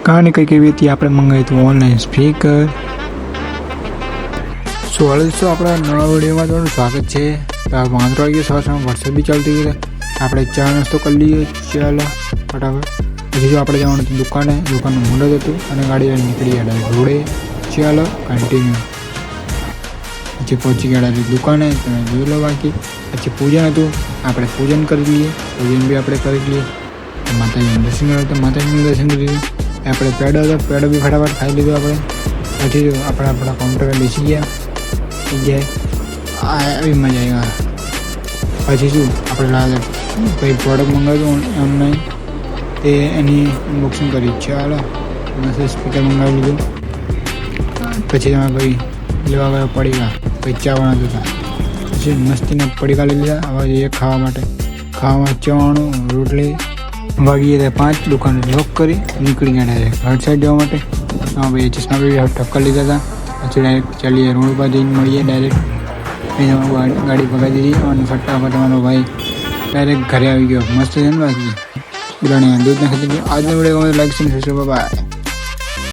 કહાની કંઈક એવી હતી, આપણે મંગાવ્યું હતું ઓનલાઈન સ્પીકર. સો હલો દોસ્તો, આપણા નવા વિડીયોમાં તમારું સ્વાગત છે. તો 5 વાગે સવારમાં વરસાદ બી ચાલતી ગઈ, આપણે ચા નાસ્તો કરી લઈએ. ચાલો ફટાફટ. પછી જો આપણે જવાનું હતું દુકાનનું મુહૂર્ત હતું અને ગાડી લઈને નીકળી ગયા રોડે. ચાલો કન્ટિન્યુ. પછી પહોંચી ગયા દુકાને, તમે જોઈ લો. બાકી પછી પૂજન હતું, આપણે પૂજન કરી લઈએ. પૂજન બી આપણે કરી લઈએ. માતાજીનું દર્શન કર્યું તો માતાજીનું દર્શન કરી લીધું. આપણે પેડો હતો, પેડો બી ફટાફટ ખાઈ લીધો આપણે. પછી જો આપણે આપણા કાઉન્ટરે બેસી ગયા. આવી મજા આવી. પછી શું આપણે લાગે કંઈ પ્રોડક્ટ મંગાવ્યું ઓનલાઈન, તે એની અનબોક્સિંગ કરી. ચાલો મસ્ત સ્પીકર મંગાવી લીધું. પછી તમે ભાઈ લેવા ગયા પડીકા, પછી ચાવાના હતા. પછી મસ્તીના પડીકા લઈ લીધા. હવે એ ખાવા માટે, ખાવામાં ચવાણું રોટલી. વાગીએ ત્યાં 5, દુકાન લોક કરી નીકળી ગયા ડાયરેક્ટ ઘર સાઈડ જવા માટે. હા ભાઈ ચશ્મા બી ટક્કર લીધા હતા. પછી ડાયરેક્ટ ચાલીએ રોડ પર જઈને મળીએ ડાયરેક્ટ. ગાડી ભગાવી દીધી અને ફટાફટ અમારો ભાઈ ડાયરેક્ટ ઘરે આવી ગયો. મસ્ત છે ને બાકી બિરાણી દૂધ નાખી દીધું. આજનો વિડીયો લાઈક છે, બાય.